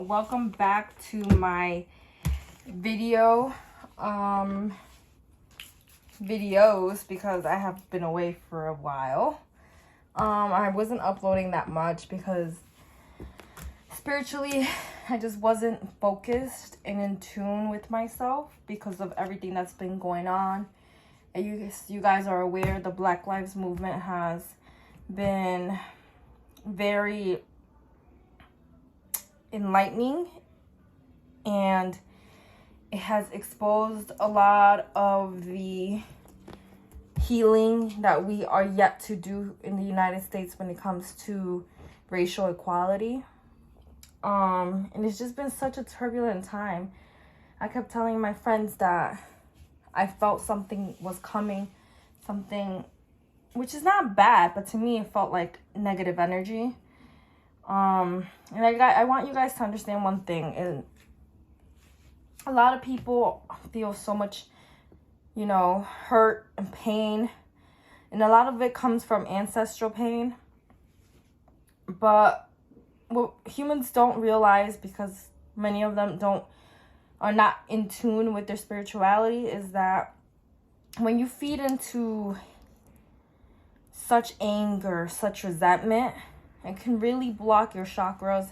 Welcome back to my videos because I have been away for a while. I wasn't uploading that much because spiritually I just wasn't focused and in tune with myself because of everything that's been going on. And you guys are aware the Black Lives Movement has been very enlightening, and it has exposed a lot of the healing that we are yet to do in the United States when it comes to racial equality. And it's just been such a turbulent time. I kept telling my friends that I felt something was coming, something which is not bad, but to me it felt like negative energy. And I want you guys to understand one thing. And a lot of people feel so much, hurt and pain. And a lot of it comes from ancestral pain. But what humans don't realize, because many of them are not in tune with their spirituality, is that when you feed into such anger, such resentment, it can really block your chakras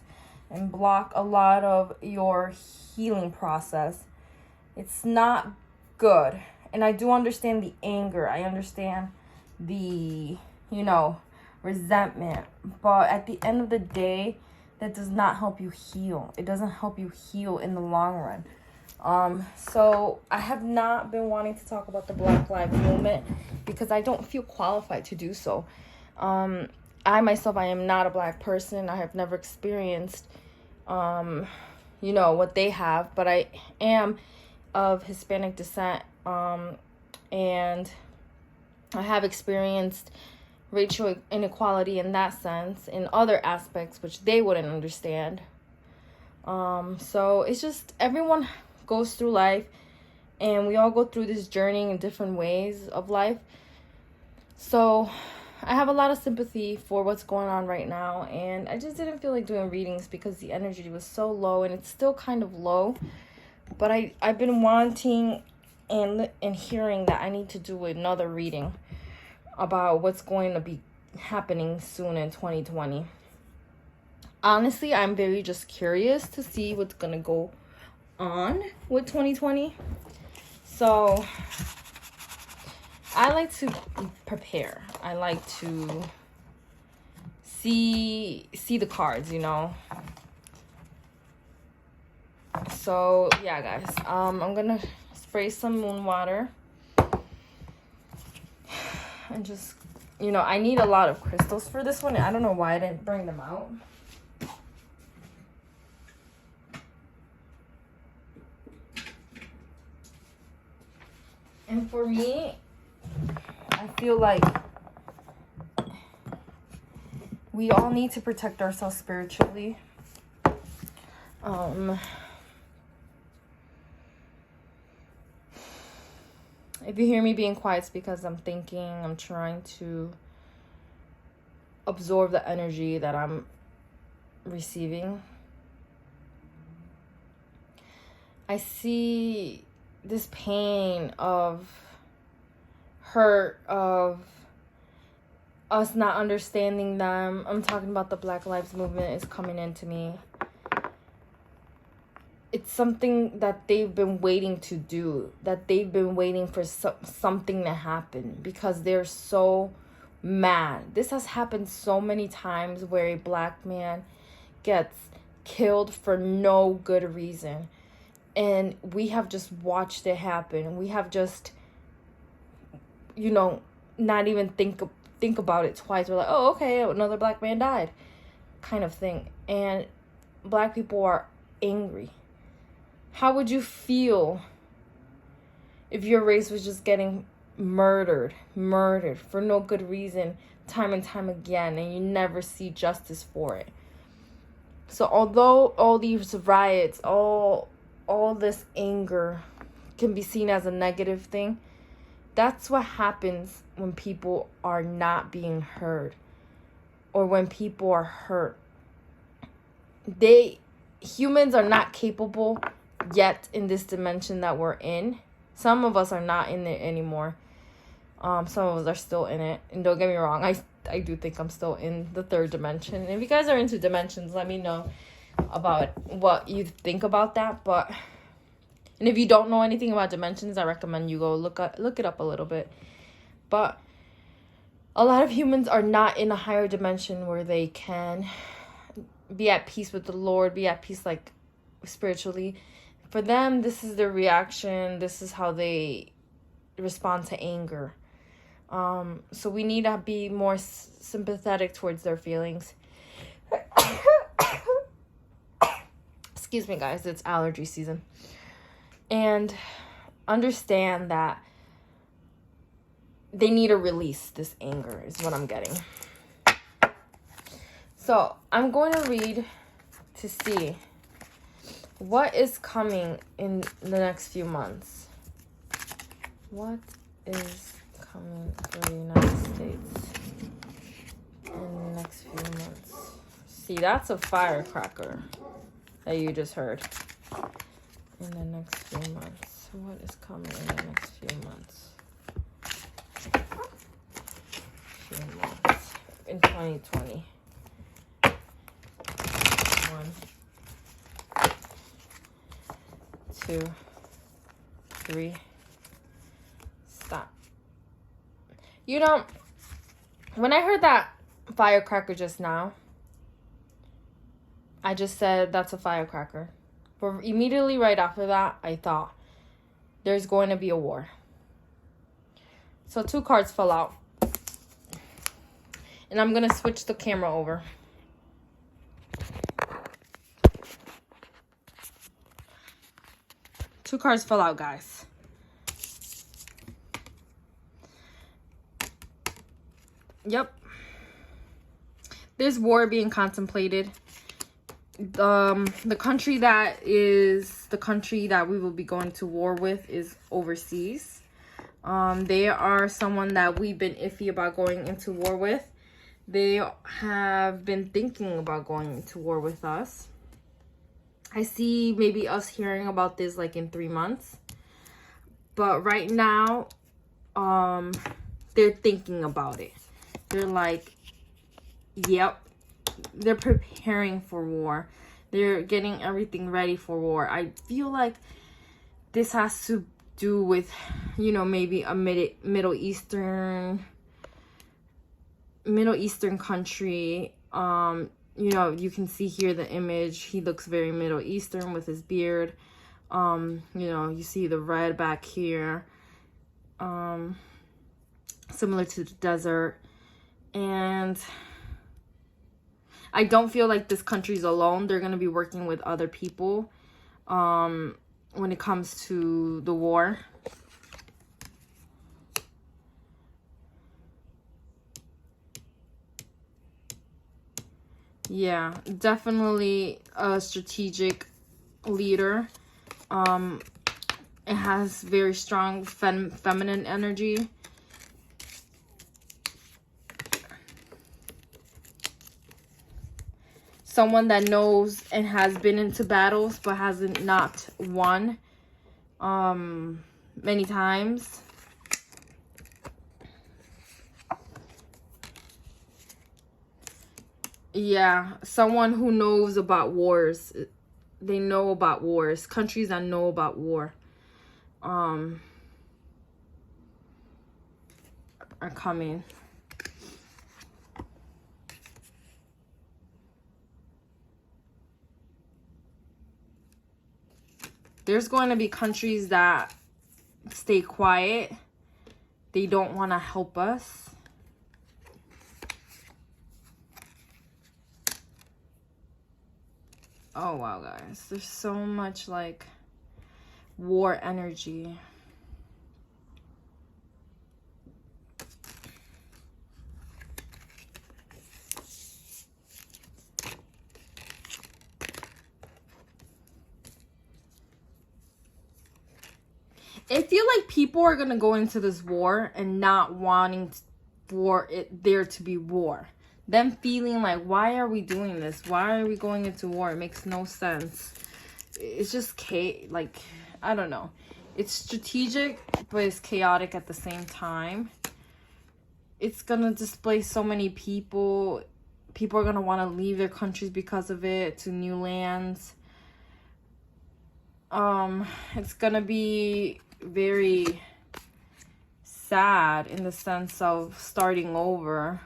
and block a lot of your healing process. It's not good. And I do understand the anger. I understand the, resentment. But at the end of the day, that does not help you heal. It doesn't help you heal in the long run. So I have not been wanting to talk about the Black Lives Movement because I don't feel qualified to do so. I myself, I am not a black person. I have never experienced, what they have, but I am of Hispanic descent, and I have experienced racial inequality in that sense, in other aspects, which they wouldn't understand. So it's just, everyone goes through life, and we all go through this journey in different ways of life. So I have a lot of sympathy for what's going on right now, and I just didn't feel like doing readings because the energy was so low, and it's still kind of low. But I've been wanting and hearing that I need to do another reading about what's going to be happening soon in 2020. Honestly, I'm very just curious to see what's going to go on with 2020. So I like to prepare. I like to see the cards, So yeah, guys. I'm gonna spray some moon water. And just, I need a lot of crystals for this one. I don't know why I didn't bring them out. And for me, I feel like we all need to protect ourselves spiritually. If you hear me being quiet, it's because I'm thinking, I'm trying to absorb the energy that I'm receiving. I see this pain of hurt, of us not understanding them. I'm talking about the Black Lives Movement is coming into me. It's something that they've been waiting to do, that they've been waiting for something to happen because they're so mad. This has happened so many times where a black man gets killed for no good reason. And we have just watched it happen. We have just, not even think about it twice. We're like, oh, okay, another black man died, kind of thing. And black people are angry. How would you feel if your race was just getting murdered for no good reason, time and time again, and you never see justice for it? So although all these riots, all this anger can be seen as a negative thing, that's what happens when people are not being heard or when people are hurt. They humans are not capable yet in this dimension that we're in. Some of us are not in it anymore. Some of us are still in it. And don't get me wrong, I do think I'm still in the third dimension. And if you guys are into dimensions, let me know about what you think about that. And if you don't know anything about dimensions, I recommend you go look it up a little bit. But a lot of humans are not in a higher dimension where they can be at peace with the Lord, be at peace like spiritually. For them, this is their reaction. This is how they respond to anger. So we need to be more sympathetic towards their feelings. Excuse me, guys. It's allergy season. And understand that they need to release this anger is what I'm getting. So I'm going to read to see what is coming in the next few months. What is coming for the United States in the next few months? See, that's a firecracker that you just heard. In the next few months. What is coming in the next few months? In 2020. 1, 2, 3. Stop. You know, when I heard that firecracker just now, I just said that's a firecracker. But immediately right after that, I thought there's going to be a war. So 2 cards fell out. And I'm going to switch the camera over. Two cards fell out, guys. Yep. There's war being contemplated. The country that we will be going to war with is overseas. They are someone that we've been iffy about going into war with. They have been thinking about going into war with us. I see maybe us hearing about this like in 3 months. But right now, they're thinking about it. They're like, yep. They're preparing for war. They're getting everything ready for war. I feel like this has to do with, maybe a Middle Eastern country. You can see here the image. He looks very Middle Eastern with his beard. You see the red back here. Similar to the desert. And I don't feel like this country's alone. They're going to be working with other people when it comes to the war. Yeah, definitely a strategic leader. It has very strong feminine energy. Someone that knows and has been into battles but hasn't not won many times. Yeah, someone who knows about wars. They know about wars. Countries that know about war are coming. There's going to be countries that stay quiet. They don't want to help us. Oh, wow, guys. There's so much, like, war energy. I feel like people are going to go into this war and not wanting for there to be war. Them feeling like, why are we doing this? Why are we going into war? It makes no sense. It's just like, I don't know. It's strategic, but it's chaotic at the same time. It's gonna displace so many people. People are gonna want to leave their countries because of it to new lands. It's gonna be very sad in the sense of starting over.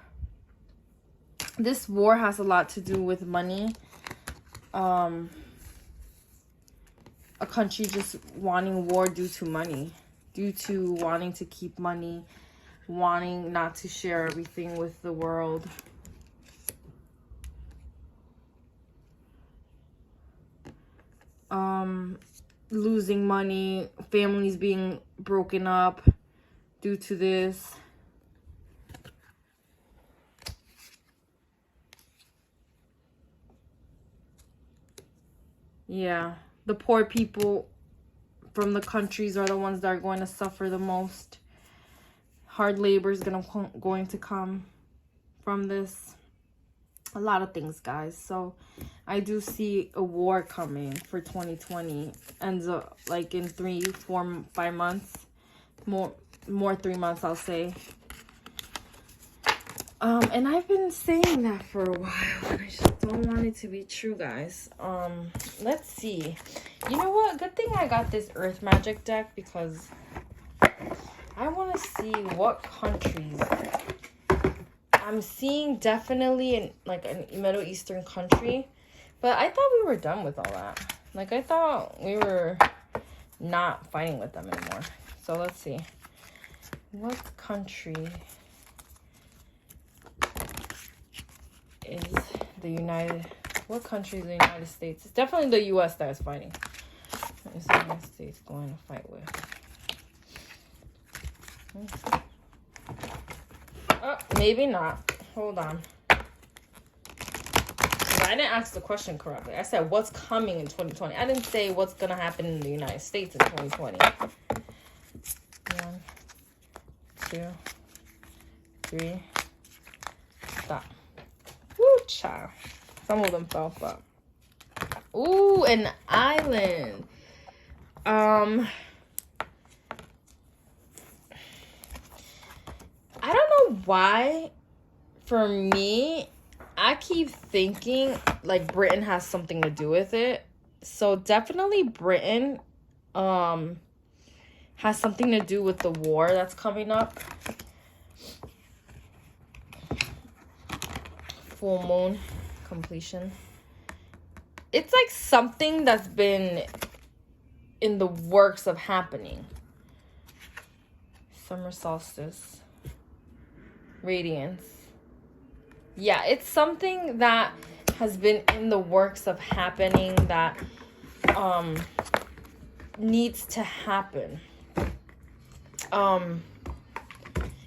This war has a lot to do with money. A country just wanting war due to money, due to wanting to keep money, wanting not to share everything with the world. Losing money, families being broken up due to this. Yeah, the poor people from the countries are the ones that are going to suffer the most. Hard labor is going to come from this. A lot of things, guys. So I do see a war coming for 2020. Ends up like in 3, 4, 5 months. More 3 months, I'll say. And I've been saying that for a while, and I just don't want it to be true, guys. Let's see. You know what? Good thing I got this Earth Magic deck, because I want to see what countries. I'm seeing definitely in like a Middle Eastern country, but I thought we were done with all that. Like, I thought we were not fighting with them anymore. So let's see. What country is the United... What country is the United States? It's definitely the U.S. that is fighting. What is the United States going to fight with? Oh, maybe not. Hold on. I didn't ask the question correctly. I said what's coming in 2020. I didn't say what's going to happen in the United States in 2020. 1, 2, 3. Stop. Woo, child. Some of them fell up. Ooh, an island. I don't know why. For me, I keep thinking like Britain has something to do with it. So definitely Britain has something to do with the war that's coming up. Full moon completion. It's like something that's been in the works of happening. Summer solstice. Radiance. Yeah, it's something that has been in the works of happening that needs to happen.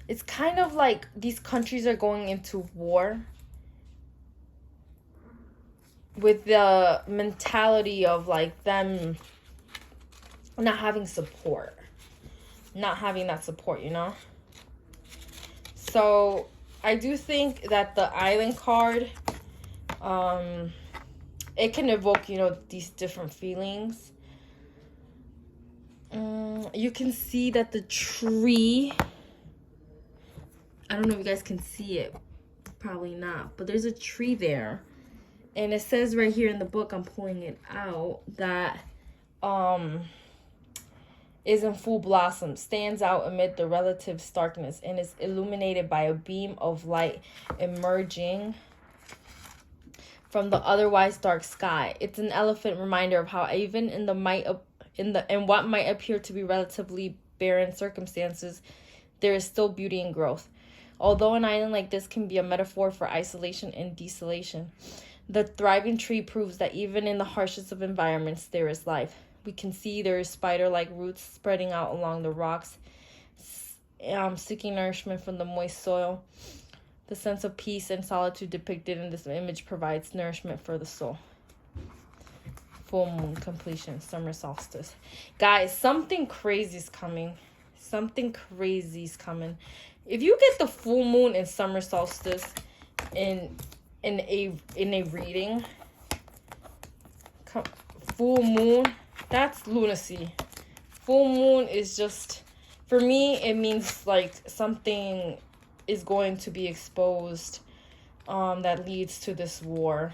It's kind of like these countries are going into war with the mentality of like them not having support. Not having that support, you know? So I do think that the island card, it can evoke, you know, these different feelings. You can see that the tree, I don't know if you guys can see it, probably not, but there's a tree there. And it says right here in the book, I'm pulling it out, that is in full blossom, stands out amid the relative starkness, and is illuminated by a beam of light emerging from the otherwise dark sky. It's an eloquent reminder of how even in what might appear to be relatively barren circumstances, there is still beauty and growth. Although an island like this can be a metaphor for isolation and desolation, the thriving tree proves that even in the harshest of environments, there is life. We can see there is spider-like roots spreading out along the rocks, seeking nourishment from the moist soil. The sense of peace and solitude depicted in this image provides nourishment for the soul. Full moon completion, summer solstice. Guys, something crazy is coming. Something crazy is coming. If you get the full moon and summer solstice, in a reading. Full moon, that's lunacy. Full moon is just, for me, it means like something is going to be exposed that leads to this war.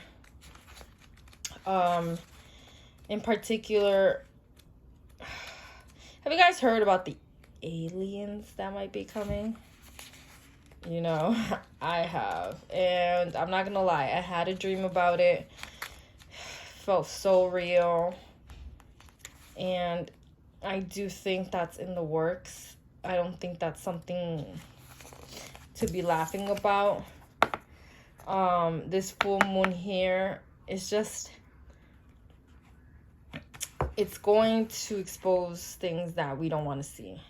In particular, have you guys heard about the aliens that might be coming? You know, I have. And I'm not gonna lie, I had a dream about it. Felt so real. And I do think that's in the works. I don't think that's something to be laughing about. This full moon here is just, it's going to expose things that we don't want to see.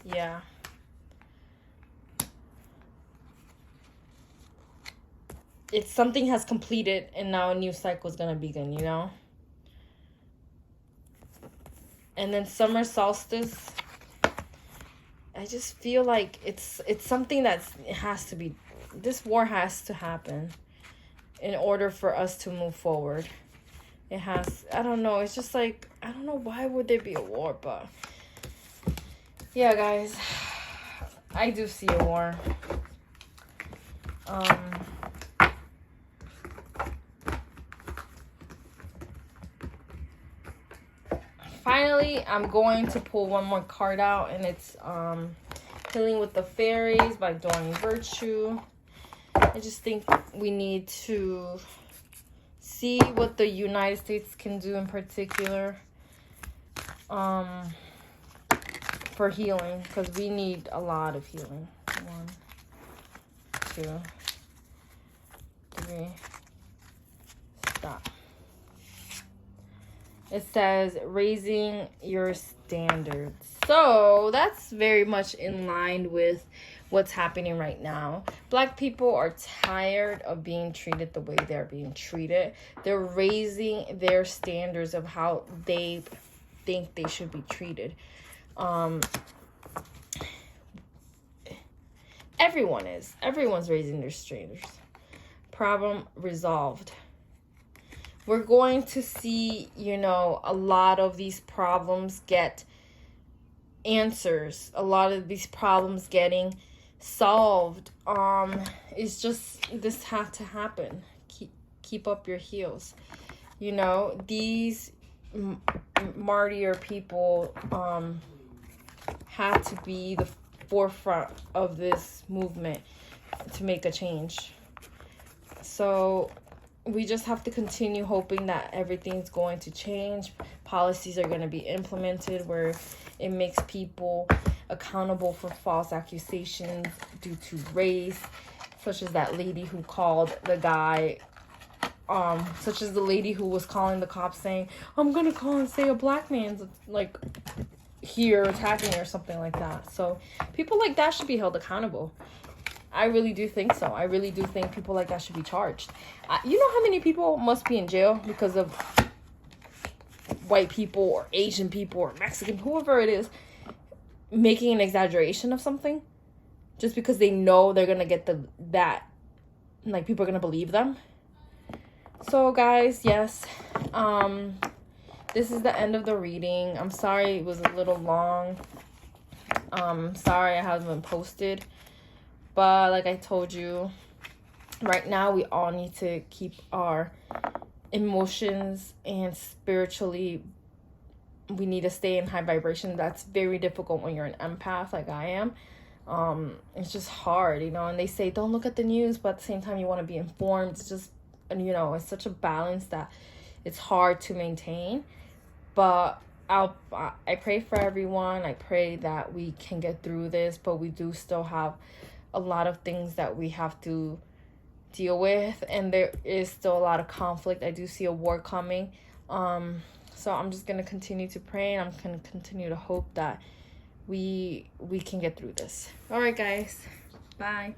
Yeah. It's something has completed and now a new cycle is going to begin, you know? And then summer solstice, I just feel like it's something it has to be, this war has to happen in order for us to move forward. It has, I don't know, it's just like, I don't know why would there be a war, but yeah, guys, I do see a war. Finally, I'm going to pull one more card out, and it's Healing with the Fairies by Doreen Virtue. I just think we need to see what the United States can do in particular for healing, because we need a lot of healing. 1, 2, 3, stop. It says raising your standards. So that's very much in line with what's happening right now. Black people are tired of being treated the way they're being treated. They're raising their standards of how they think they should be treated. Everyone's raising their standards. Problem resolved. We're going to see, you know, a lot of these problems get answers. A lot of these problems getting solved. It's just, this had to happen. Keep up your heels. You know, these martyr people had to be the forefront of this movement to make a change. So we just have to continue hoping that everything's going to change. Policies are going to be implemented where it makes people accountable for false accusations due to race, such as that lady who called the guy, such as the lady who was calling the cops saying, I'm going to call and say a black man's like here attacking or something like that. So people like that should be held accountable. I really do think so. I really do think people like that should be charged. You know how many people must be in jail because of white people or Asian people or Mexican, whoever it is, making an exaggeration of something just because they know they're going to get like people are going to believe them. So guys, yes, this is the end of the reading. I'm sorry it was a little long. Sorry I haven't been posted. But like I told you, right now we all need to keep our emotions and spiritually, we need to stay in high vibration. That's very difficult when you're an empath like I am. It's just hard, you know, and they say don't look at the news, but at the same time you want to be informed. It's just, and you know, it's such a balance that it's hard to maintain. But I pray for everyone. I pray that we can get through this, but we do still have a lot of things that we have to deal with, and there is still a lot of conflict. I do see a war coming. So I'm just gonna continue to pray, and I'm gonna continue to hope that we can get through this. All right, guys. Bye.